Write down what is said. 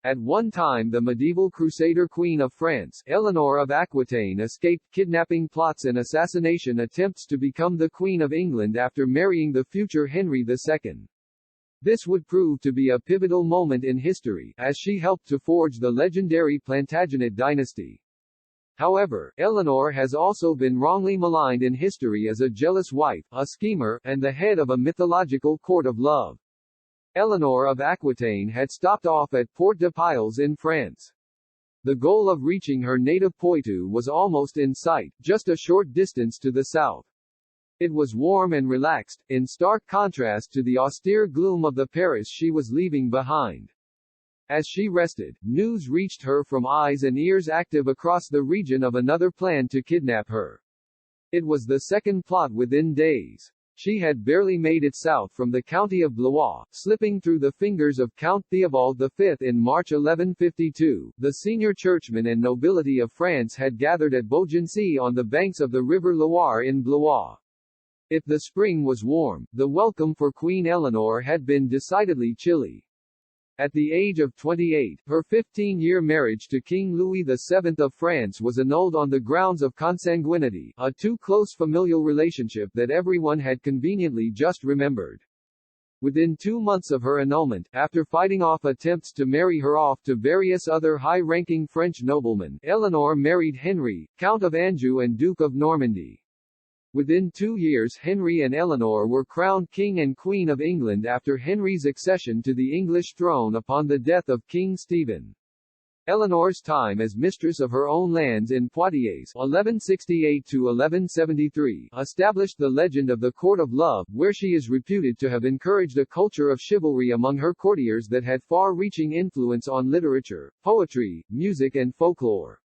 At one time the medieval Crusader Queen of France, Eleanor of Aquitaine, escaped kidnapping plots and assassination attempts to become the Queen of England after marrying the future Henry II. This would prove to be a pivotal moment in history, as she helped to forge the legendary Plantagenet dynasty. However, Eleanor has also been wrongly maligned in history as a jealous wife, a schemer, and the head of a mythological court of love. Eleanor of Aquitaine had stopped off at Port-de-Piles in France. The goal of reaching her native Poitou was almost in sight, just a short distance to the south. It was warm and relaxed, in stark contrast to the austere gloom of the Paris she was leaving behind. As she rested, news reached her from eyes and ears active across the region of another plan to kidnap her. It was the second plot within days. She had barely made it south from the county of Blois, slipping through the fingers of Count Theobald V in March 1152. The senior churchmen and nobility of France had gathered at Beaugency on the banks of the river Loire in Blois. If the spring was warm, the welcome for Queen Eleanor had been decidedly chilly. At the age of 28, her 15-year marriage to King Louis VII of France was annulled on the grounds of consanguinity, a too close familial relationship that everyone had conveniently just remembered. Within 2 months of her annulment, after fighting off attempts to marry her off to various other high-ranking French noblemen, Eleanor married Henry, Count of Anjou and Duke of Normandy. Within 2 years Henry and Eleanor were crowned King and Queen of England after Henry's accession to the English throne upon the death of King Stephen. Eleanor's time as mistress of her own lands in Poitiers 1168–1173 established the legend of the Court of Love, where she is reputed to have encouraged a culture of chivalry among her courtiers that had far-reaching influence on literature, poetry, music and folklore.